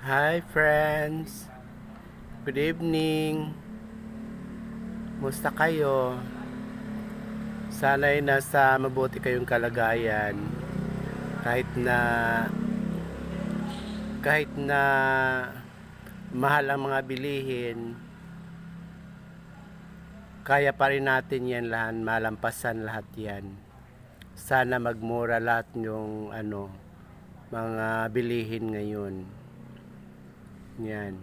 Hi friends! Good evening! Musta kayo? Sana'y nasa mabuti kayong kalagayan kahit na mahal ang mga bilihin, kaya pa rin natin yan lahat, malampasan lahat yan. Sana magmura lahat yung mga bilihin ngayon. Yan.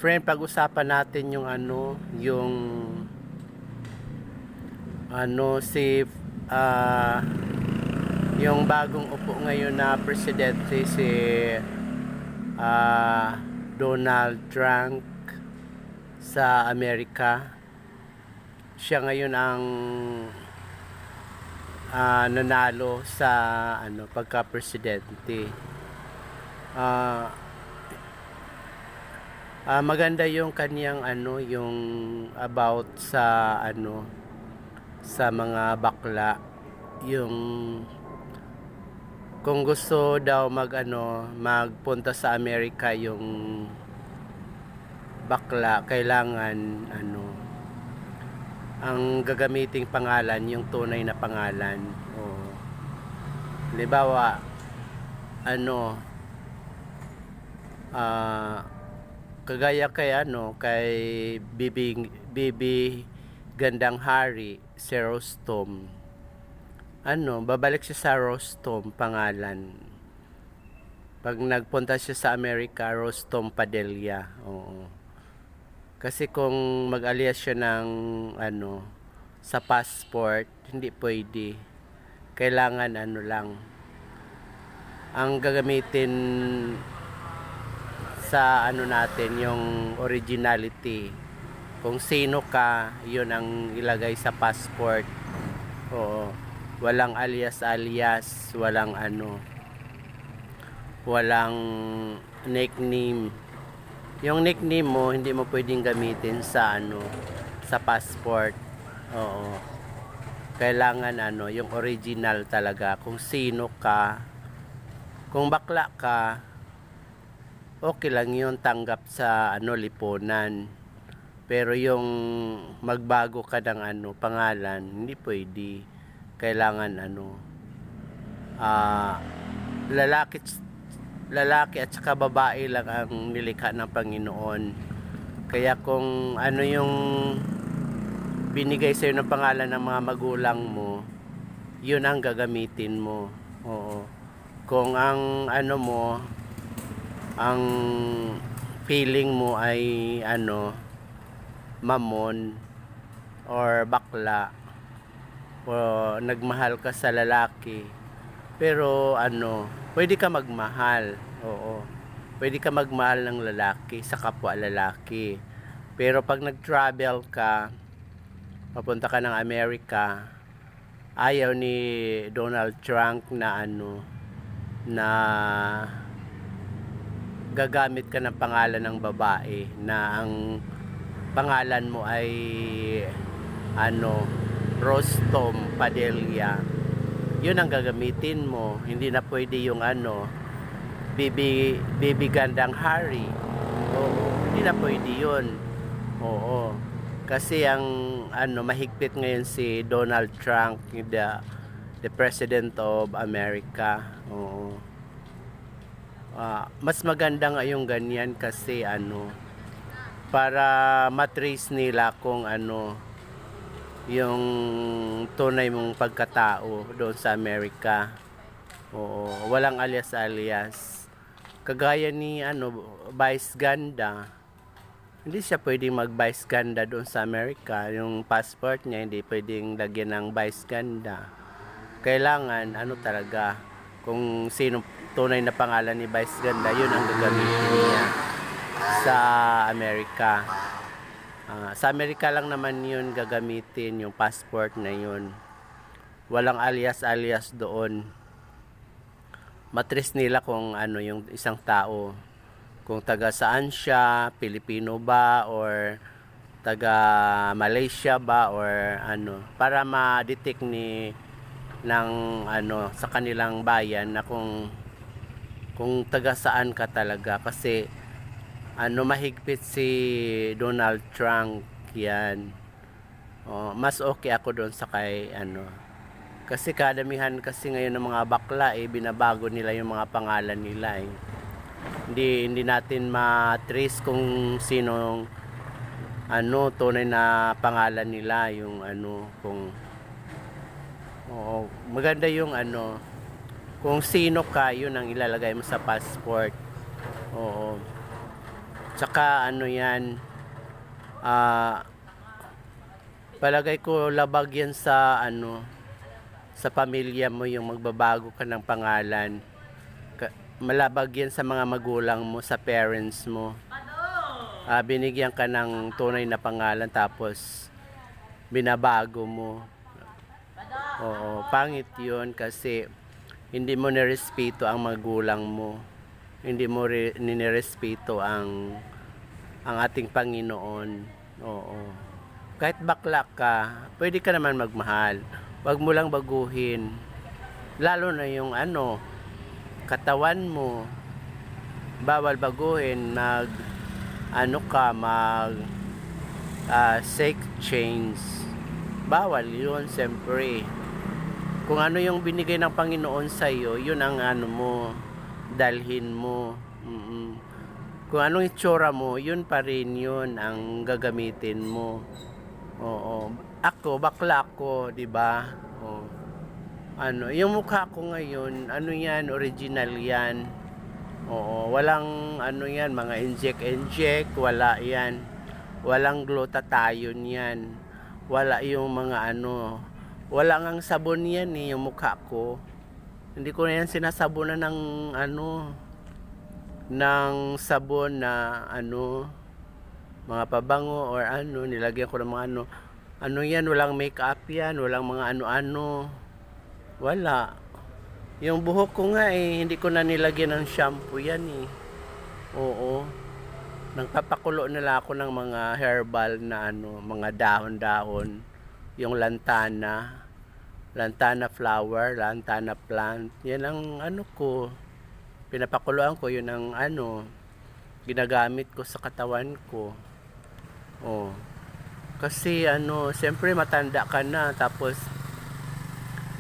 Friend, pag-usapan natin yung si yung bagong upo ngayon na presidente, si Donald Trump sa Amerika. Siya ngayon ang nanalo sa pagka-presidente. Maganda yung kaniyang yung about sa sa mga bakla, yung kung gusto daw magpunta sa Amerika yung bakla, kailangan ang gagamiting pangalan yung tunay na pangalan. Halimbawa kagaya kay Bibi Gandang Hari, si Rostom. Babalik siya sa Rostom pangalan. Pag nagpunta siya sa Amerika, Rostom Padilla. Oo. Kasi kung mag-alias siya ng sa passport, hindi pwede. Kailangan lang. Ang gagamitin sa natin yung originality, kung sino ka, yun ang ilagay sa passport. Oo, walang alias walang walang nickname. Yung nickname mo hindi mo pwedeng gamitin sa sa passport. Oo, kailangan yung original talaga, kung sino ka. Kung bakla ka, okay lang yun, tanggap sa lipunan. Pero yung magbago ka ng pangalan, hindi pwede. Kailangan lalaki at saka babae lang ang nilikha ng Panginoon. Kaya kung yung binigay sa'yo ng pangalan ng mga magulang mo, yun ang gagamitin mo. Oo. Kung ang ang feeling mo ay mamon or bakla, o nagmahal ka sa lalaki, pero pwede ka magmahal. Oo, pwede ka magmahal ng lalaki sa kapwa lalaki. Pero pag nag-travel ka, papunta ka ng Amerika, ayaw ni Donald Trump na na gagamit ka ng pangalan ng babae, na ang pangalan mo ay Rostom Padilla. Yun ang gagamitin mo. Hindi na pwede yung Bibi Gandang Hari. Oo, hindi na pwede yun. Oo, kasi ang mahigpit ngayon si Donald Trump, the President of America. Oo. Mas maganda nga yung ganyan kasi para matrace nila kung yung tunay mong pagkatao doon sa Amerika. Oo, walang alias-alias. Kagaya ni Vice Ganda. Hindi siya pwedeng mag-Vice Ganda doon sa Amerika. Yung passport niya hindi pwedeng lagyan ng Vice Ganda. Kailangan talaga, kung sino tunay na pangalan ni Vice Ganda, yun ang gagamitin niya sa Amerika. Sa Amerika lang naman yun gagamitin, yung passport na yun. Walang alias-alias doon. Matrace nila kung yung isang tao, kung taga saan siya, Pilipino ba or taga Malaysia ba or para ma-detect ng sa kanilang bayan na kung kung taga saan ka talaga, kasi mahigpit si Donald Trump yan. Mas okay ako doon sa kay kasi kadamihan kasi ngayon ng mga bakla binabago nila yung mga pangalan nila eh. Hindi natin ma-trace kung sinong tunay na pangalan nila, yung kung maganda yung kung sino ka, yun ang ilalagay mo sa passport. Tsaka yan, palagay ko labag yan sa sa pamilya mo, yung magbabago ka ng pangalan. Malabag yan sa mga magulang mo, sa parents mo. Binigyan ka ng tunay na pangalan tapos binabago mo. Pangit yun kasi hindi mo nirespeto ang magulang mo. Hindi mo nirespeto ang ating Panginoon. Kahit bakla ka, pwede ka naman magmahal. Wag mo lang baguhin. Lalo na yung katawan mo. Bawal baguhin. Mag sex change. Bawal yun, siyempre. Kung ano yung binigay ng Panginoon sa iyo, yun ang mo, dalhin mo. Kung anong itsura mo, yun pa rin yun ang gagamitin mo. Ako, bakla ako, 'di ba? Yung mukha ko ngayon, yan, original yan. Walang yan, mga inject, wala yan. Walang glutathione yan. Wala yung mga wala ngang sabon yan yung mukha ko. Hindi ko na yan sinasabunan ng ng sabon na mga pabango or nilagyan ko ng mga yan, walang makeup yan, walang mga wala. Yung buhok ko nga hindi ko na nilagyan ng shampoo yan nagpapakulo nila ako ng mga herbal na mga dahon-dahon, yung lantana flower, lantana plant. Yan ang ko, pinapakuluan ko, yun ang ginagamit ko sa katawan ko. Kasi siyempre matanda ka na, tapos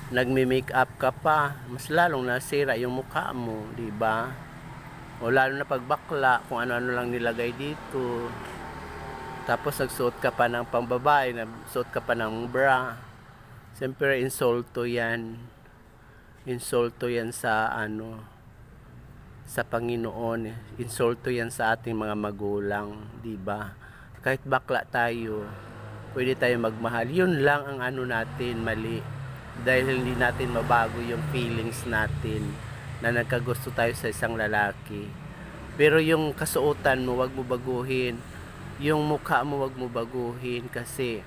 nagme-makeup ka pa, mas lalong nasira yung mukha mo, di ba? Lalo na pagbakla, kung ano-ano lang nilagay dito. Tapos nagsuot ka pa ng pambabae, nagsuot ka pa ng bra. Siyempre insulto yan. Insulto yan sa sa Panginoon. Insulto yan sa ating mga magulang, di ba? Kahit bakla tayo, pwede tayo magmahal. Yun lang ang natin mali. Dahil hindi natin mabago yung feelings natin na nagkagusto tayo sa isang lalaki. Pero yung kasuotan mo, wag mo baguhin. Yung mukha mo, wag mo baguhin, kasi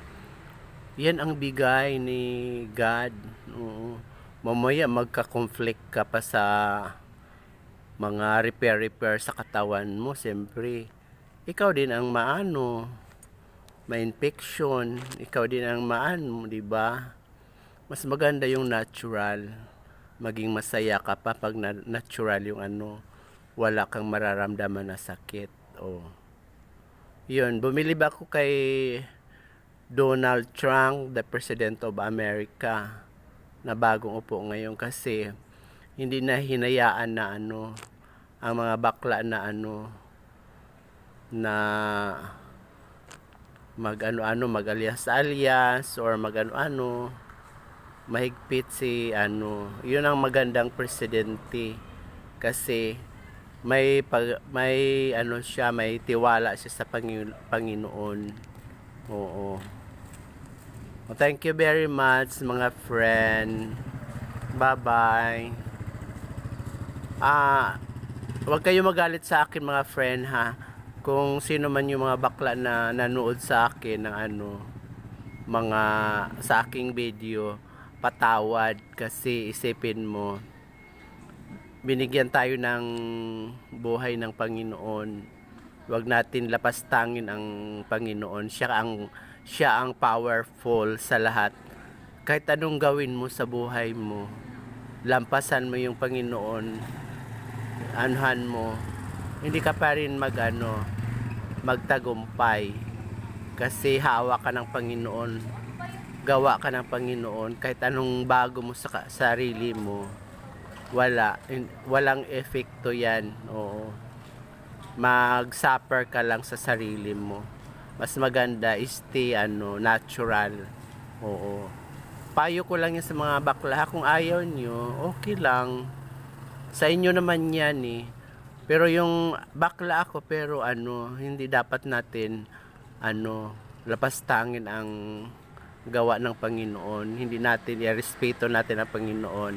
yan ang bigay ni God. Mamaya magka-conflict ka pa sa mga repair sa katawan mo. Siyempre, ikaw din ang ma-infection. Ikaw din ang di ba? Mas maganda yung natural. Maging masaya ka pa pag natural yung wala kang mararamdaman na sakit. Yun, bumili ba ako kay Donald Trump, the President of America, na bagong upo ngayon, kasi hindi na hinayaan na ang mga bakla na na mag-alias or mahigpit si yun ang magandang presidente, kasi may siya, may tiwala siya sa Panginoon. Thank you very much mga friend. Bye bye. Huwag kayo magalit sa akin mga friend ha, kung sino man yung mga bakla na nanood sa akin ng mga sa aking video. Patawad, kasi isipin mo, binigyan tayo ng buhay ng Panginoon. Huwag natin lapastangin ang Panginoon. Siya ang powerful sa lahat. Kahit anong gawin mo sa buhay mo, lampasan mo yung Panginoon. anuhan mo, hindi ka pa rin magtagumpay. Kasi hawak ka ng Panginoon, gawa ka ng Panginoon, kahit anong bago mo sa sarili mo, walang epekto yan. Oo. Mag-suffer ka lang sa sarili mo. Mas maganda stay natural. Oo. Payo ko lang yan sa mga bakla. Kung ayaw nyo, okay lang. Sa inyo naman yan eh. Pero yung bakla ako, pero hindi dapat natin lapastangin ang gawa ng Panginoon. Hindi natin irespeto natin ang Panginoon.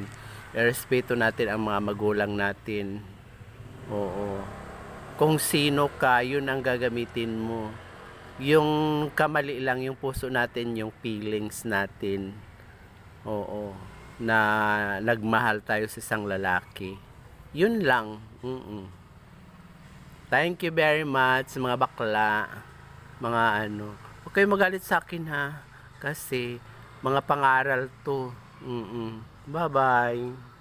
Irespeto natin ang mga magulang natin. Oo. Kung sino ka, yun ang gagamitin mo. Yung kamali lang yung puso natin, yung feelings natin. Oo. Na nagmahal tayo sa isang lalaki. Yun lang. Thank you very much sa mga bakla. Mga huwag kayo magalit sa akin ha. Kasi mga pangaral to. Bye-bye.